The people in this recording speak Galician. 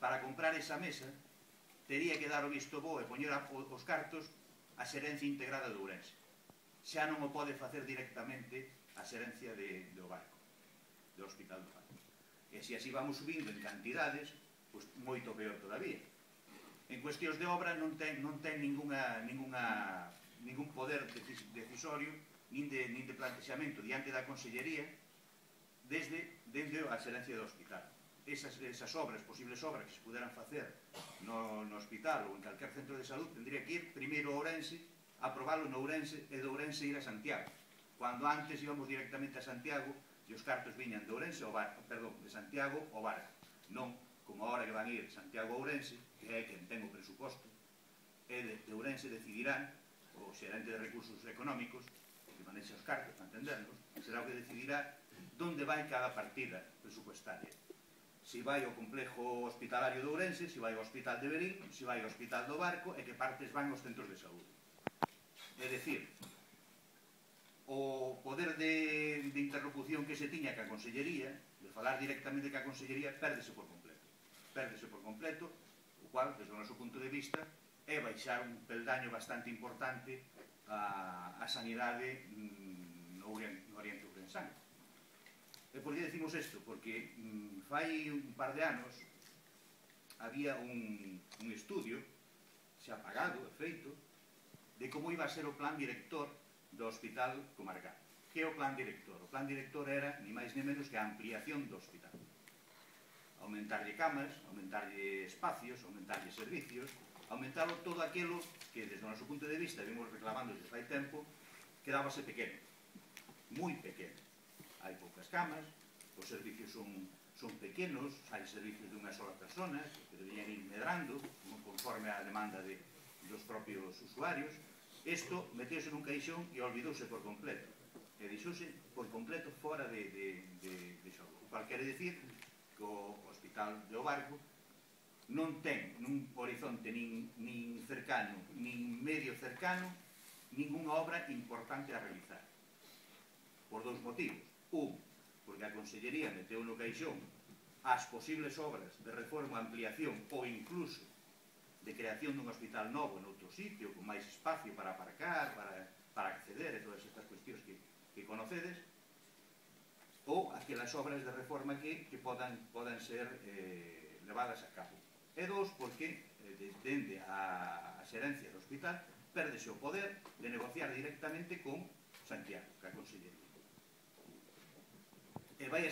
para comprar esa mesa tería que dar o visto bo e poñer os cartos a Xerencia Integrada de Ourense. Xa non o pode facer directamente a Xerencia do Barco, do Hospital do Barco. E se así vamos subindo en cantidades, pois moito peor todavía. En cuestións de obra non ten ningún poder decisorio nin de plantexamento diante da Consellería desde a Xerencia do Hospital. Esas obras, posibles obras que se puderan facer no hospital ou en calquer centro de salud, tendría que ir primeiro a Ourense, aprobalo no Ourense e de Ourense ir a Santiago. Cuando antes íbamos directamente a Santiago e os cartos viñan de Ourense ao Barco, perdón, de Santiago ao Barco. Non como agora que van ir Santiago a Ourense, que é quen ten o presuposto, e de Ourense decidirán, o xerente de recursos económicos, que manexa os cartos, para entendernos, será o que decidirá onde vai cada partida presupuestaria. Se vai ao complejo hospitalario de Ourense, se vai ao hospital de Verín, se vai ao hospital do Barco e que partes van aos centros de saúde. É dicir, o poder de interlocución que se tiña ca Consellería, de falar directamente ca Consellería, pérdese por completo. Pérdese por completo, o cual, desde o noso punto de vista, é baixar un peldaño bastante importante a sanidade no Oriente Ourensán. E por que decimos isto? Porque fai un par de anos había un estudio xa pagado, feito, de como iba a ser o plan director do Hospital Comarcal. Que é o plan director? O plan director era, ni máis ni menos, que a ampliación do hospital. Aumentarlle camas, aumentarlle espacios, aumentarlle servicios, aumentarlo todo aquilo que, desde o noso punto de vista, vimos reclamando desde fai tempo, quedábase pequeno, moi pequeno. Hai poucas camas, os servicios son pequenos, hai servicios de unha sola persona, que deberían ir medrando, conforme a demanda dos propios usuarios. Isto meteuse nun caixón e olvidouse por completo. E deixouse por completo fora de xogo. O cual quere dicir que o Hospital do Barco non ten nun horizonte nin cercano, nin medio cercano, ninguna obra importante a realizar. Por dous motivos. Un, porque a Consellería meteu no caixón as posibles obras de reforma, ampliación ou incluso de creación dun hospital novo en outro sitio, con máis espacio para aparcar, para acceder a todas estas cuestións que conocedes, ou aquelas obras de reforma que podan ser levadas a cabo. E dos, porque dende a xerencia do hospital pérdese o poder de negociar directamente con Santiago, ca Consellería. E vai a